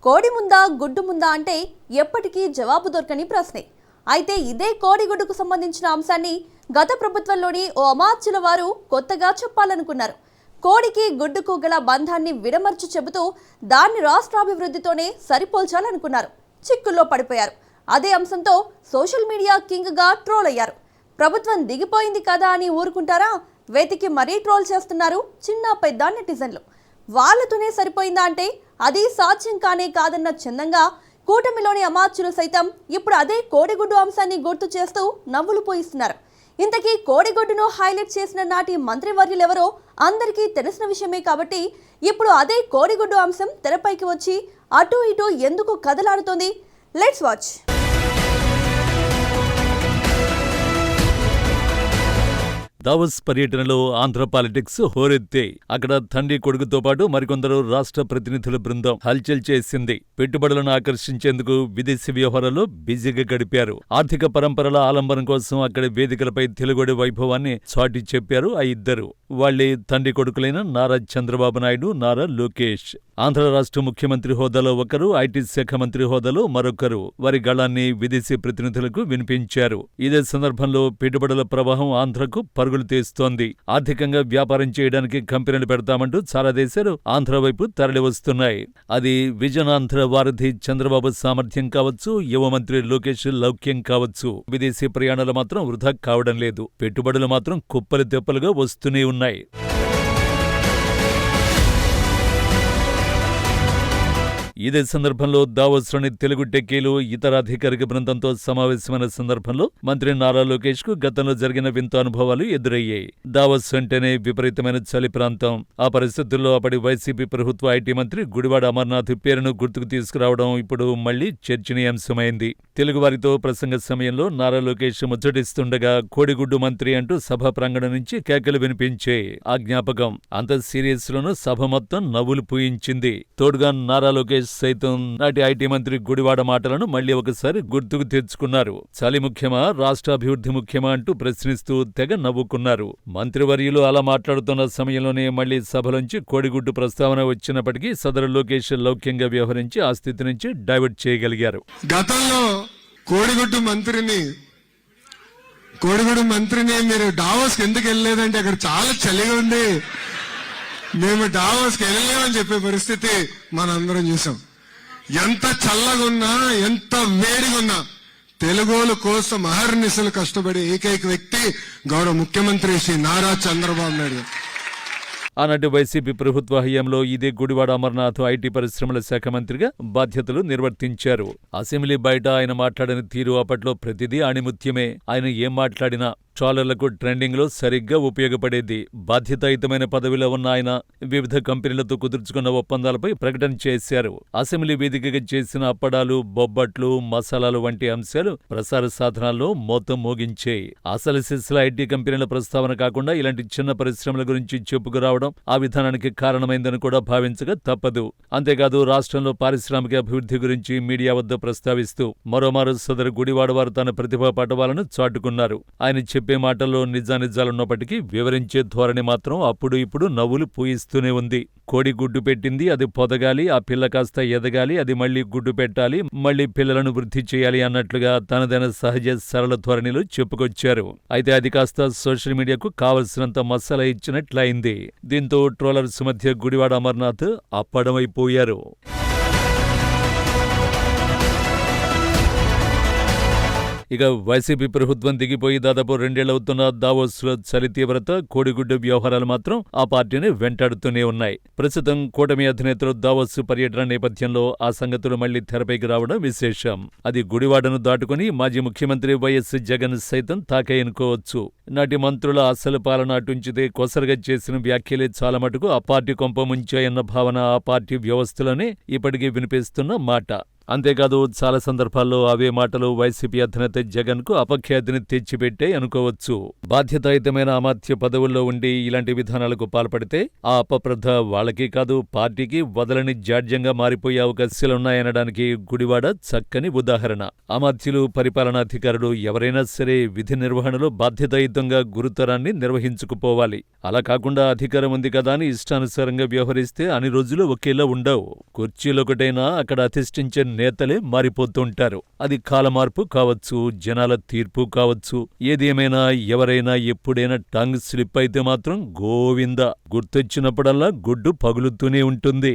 కోడి ముందా గుడ్డు ముందా అంటే ఎప్పటికీ జవాబు దొరకని ప్రశ్నే. అయితే ఇదే కోడిగుడ్డుకు సంబంధించిన అంశాన్ని గత ప్రభుత్వంలోని ఓ అమాత్యుల వారు కొత్తగా చెప్పాలనుకున్నారు. కోడికి గుడ్డుకు గల బంధాన్ని విడమర్చి చెబుతూ దాన్ని రాష్ట్రాభివృద్ధితోనే సరిపోల్చాలనుకున్నారు. చిక్కుల్లో పడిపోయారు. అదే అంశంతో సోషల్ మీడియా కింగ్గా ట్రోల్ అయ్యారు. ప్రభుత్వం దిగిపోయింది కదా అని ఊరుకుంటారా? వెతికి మరీ ట్రోల్ చేస్తున్నారు చిన్న పెద్ద నెటిజన్లు. వాళ్ళతోనే సరిపోయిందా అంటే అది సాధ్యం కాదన్న చందంగా కూటమిలోని అమాత్యులు సైతం ఇప్పుడు అదే కోడిగుడ్డు అంశాన్ని గుర్తు చేస్తూ నవ్వులు పోయిస్తున్నారు. ఇంతకీ కోడిగుడ్డును హైలైట్ చేసిన నాటి మంత్రివర్యులెవరో అందరికీ తెలిసిన విషయమే కాబట్టి ఇప్పుడు అదే కోడిగుడ్డు అంశం తెరపైకి వచ్చి అటు ఇటు ఎందుకు కదలాడుతోంది? Let's watch. దావోస్ పర్యటనలో ఆంధ్ర పాలిటిక్స్ హోరెత్తే. అక్కడ తండ్రి కొడుకుతో పాటు మరికొందరు రాష్ట్ర ప్రతినిధుల బృందం హల్చల్ చేసింది. పెట్టుబడులను ఆకర్షించేందుకు విదేశీ వ్యవహారాల్లో బిజీగా గడిపారు. ఆర్థిక పరంపరల ఆలంబనం కోసం అక్కడి వేదికలపై తెలుగుడి వైభవాన్ని చాటి చెప్పారు ఆ ఇద్దరు. వాళ్లే తండ్రి కొడుకులైన నారా చంద్రబాబు నాయుడు, నారా లోకేష్. ఆంధ్ర రాష్ట్ర ముఖ్యమంత్రి హోదాలో ఒకరు, ఐటీ శాఖ మంత్రి హోదాలో మరొకరు వారి గళాన్ని విదేశీ ప్రతినిధులకు వినిపించారు. ఇదే సందర్భంలో పెట్టుబడుల ప్రవాహం ఆంధ్రకు పరుగులు తీస్తోంది. ఆర్థికంగా వ్యాపారం చేయడానికి కంపెనీలు పెడతామంటూ చాలా దేశాలు ఆంధ్ర వైపు తరలి వస్తున్నాయి. అది విజనాంధ్ర వారధి చంద్రబాబు సామర్థ్యం కావచ్చు, యువ మంత్రి లోకేష్ లౌక్యం కావచ్చు. విదేశీ ప్రయాణాలు మాత్రం వృధా కావడం లేదు. పెట్టుబడులు మాత్రం కుప్పలు తెప్పలుగా వస్తూనే ఉన్నాయి. ఇదే సందర్భంలో దావోస్లోని తెలుగు టెక్కీలు ఇతర అధికారిక బృందంతో సమావేశమైన సందర్భంలో మంత్రి నారా లోకేష్ కు గతంలో జరిగిన వింత అనుభవాలు ఎదురయ్యాయి. దావోస్ అంటేనే విపరీతమైన చలి ప్రాంతం. ఆ పరిస్థితుల్లో అప్పటి వైసీపీ ప్రభుత్వ ఐటీ మంత్రి గుడివాడ అమర్నాథ్ పేరును గుర్తుకు తీసుకురావడం ఇప్పుడు మళ్లీ చర్చనీయాంశమైంది. తెలుగువారితో ప్రసంగ సమయంలో నారా లోకేష్ ముచ్చటిస్తుండగా కోడిగుడ్డు మంత్రి అంటూ సభా ప్రాంగణం నుంచి కేకలు వినిపించే ఆ జ్ఞాపకం అంత సీరియస్ లోనూ సభ మొత్తం నవ్వులు పూయించింది. తోడుగా నారా లోకేష్ సైతం నాటి ఐటీ మంత్రి గుడివాడ మాటలను మళ్లీ ఒకసారి గుర్తుకు తెచ్చుకున్నారు. చలి ముఖ్యమా, రాష్ట్రాభివృద్ధి ముఖ్యమా అంటూ ప్రశ్నిస్తూ తెగ నవ్వుకున్నారు. మంత్రివర్యులు అలా మాట్లాడుతున్న సమయంలోనే మళ్లీ సభలోంచి కోడిగుడ్డు ప్రస్తావన వచ్చినప్పటికీ సదరు లోకేష్ లౌక్యంగా వ్యవహరించి ఆ స్థితి నుంచి డైవర్ట్ చేయగలిగారు. గతంలో కోడిగుడ్డు మంత్రిని మీరు డావోస్ ఎందుకు వెళ్ళలేదంటే అక్కడ చాలా చలిగా ఉంది, మేము డావోస్కి వెళ్ళలేమని చెప్పే పరిస్థితి మనందరం చూసాం. ఎంత చల్లగా ఉన్నా, ఎంత వేడిగా ఉన్నా తెలుగోల కోసం అహర్నిశలు కష్టపడే ఏకైక వ్యక్తి గౌరవ ముఖ్యమంత్రి శ్రీ నారా చంద్రబాబు నాయుడు. ఆనాటి వైసీపీ ప్రభుత్వ హయాంలో ఇదే గుడివాడ అమర్నాథ్ ఐటీ పరిశ్రమల శాఖ మంత్రిగా బాధ్యతలు నిర్వర్తించారు. అసెంబ్లీ బయట ఆయన మాట్లాడిన తీరు అప్పట్లో ప్రతిదీ ఆణిముత్యమే. ఆయన ఏం మాట్లాడినా ట్రాలర్లకు ట్రెండింగ్ లో సరిగ్గా ఉపయోగపడేది. బాధ్యతాయుతమైన పదవిలో ఉన్న ఆయన వివిధ కంపెనీలతో కుదుర్చుకున్న ఒప్పందాలపై ప్రకటన చేశారు. అసెంబ్లీ వేదికగా చేసిన అప్పడాలు, బొబ్బట్లు, మసాలాలు వంటి అంశాలు ప్రసార సాధనాల్లో మోతం మోగించాయి. అసలు సిస్ల ఐటీ కంపెనీల ప్రస్తావన కాకుండా ఇలాంటి చిన్న పరిశ్రమల గురించి చెప్పుకురావడం ఆ విధానానికి కారణమైందని కూడా భావించక తప్పదు. అంతేకాదు రాష్ట్రంలో పారిశ్రామిక అభివృద్ధి గురించి మీడియా వద్ద ప్రస్తావిస్తూ మరోమారు సదరు గుడివాడ వారు తన ప్రతిభా పటవాలను చాటుకున్నారు. ఆయన చెప్పే మాటల్లో నిజానిజాలున్నప్పటికీ వివరించే ధోరణి మాత్రం అప్పుడు ఇప్పుడు నవ్వులు పూయిస్తూనే ఉంది. కోడి గుడ్డు పెట్టింది, అది పొదగాలి, ఆ పిల్ల కాస్త ఎదగాలి, అది మళ్లీ గుడ్డు పెట్టాలి, మళ్లీ పిల్లలను వృద్ధి చేయాలి అన్నట్లుగా తనదైన సహజ సరళ ధోరణిలో చెప్పుకొచ్చారు. అయితే అది కాస్త సోషల్ మీడియాకు కావలసినంత మసాలా ఇచ్చినట్లయింది. దీంతో ట్రోలర్స్ మధ్య గుడివాడ అమర్నాథ్ అప్పడమైపోయారు. ఇక వైసీపీ ప్రభుత్వం దిగిపోయి దాదాపు 2 ఏళ్లవుతున్న దావోస్లో చలి తీవ్రత, కోడిగుడ్డు వ్యవహారాలు మాత్రం ఆ పార్టీని వెంటాడుతూనే ఉన్నాయి. ప్రస్తుతం కూటమి అధినేతలు దావోస్ పర్యటన నేపథ్యంలో ఆ సంగతులు మళ్లీ తెరపైకి రావడం విశేషం. అది గుడివాడను దాటుకుని మాజీ ముఖ్యమంత్రి వైఎస్ జగన్ సైతం తాకాయనుకోవచ్చు. నాటి మంత్రుల అసలు పాలన అటుంచితే కొసరగా చేసిన వ్యాఖ్యలే చాలా మటుకు ఆ పార్టీ కొంప ముంచాయన్న భావన ఆ పార్టీ వ్యవస్థలోనే ఇప్పటికీ వినిపిస్తున్న మాట. అంతేకాదు చాలా సందర్భాల్లో అవే మాటలు వైసీపీ అధినేత జగన్ కు అపఖ్యాతిని తెచ్చిపెట్టే అనుకోవచ్చు. బాధ్యతాయుతమైన అమాత్య పదవుల్లో ఉండి ఇలాంటి విధానాలకు పాల్పడితే ఆ అపప్రథ వాళ్ళకి కాదు పార్టీకి వదలని జాడ్యంగా మారిపోయే అవకాశాలున్నాయనడానికి గుడివాడ చక్కని ఉదాహరణ. అమాత్యులు, పరిపాలనాధికారులు ఎవరైనా సరే విధి నిర్వహణలో బాధ్యతాయుతంగా గురుతరాన్ని నిర్వహించుకుపోవాలి. అలా కాకుండా అధికారం ఉంది కదా అని ఇష్టానుసారంగా వ్యవహరిస్తే అన్ని రోజులు ఒకేలా ఉండవు. కుర్చీలొకటైనా అక్కడ అధిష్ఠించే నేతలే మారిపోతుంటారు. అది కాలమార్పు కావచ్చు, జనాల తీర్పు కావచ్చు. ఏది ఏమైనా ఎవరైనా ఎప్పుడైనా టంగ్ స్లిప్ అయితే మాత్రం గోవిందా, గుర్తొచ్చినప్పుడల్లా గుడ్డు పగులుతూనే ఉంటుంది.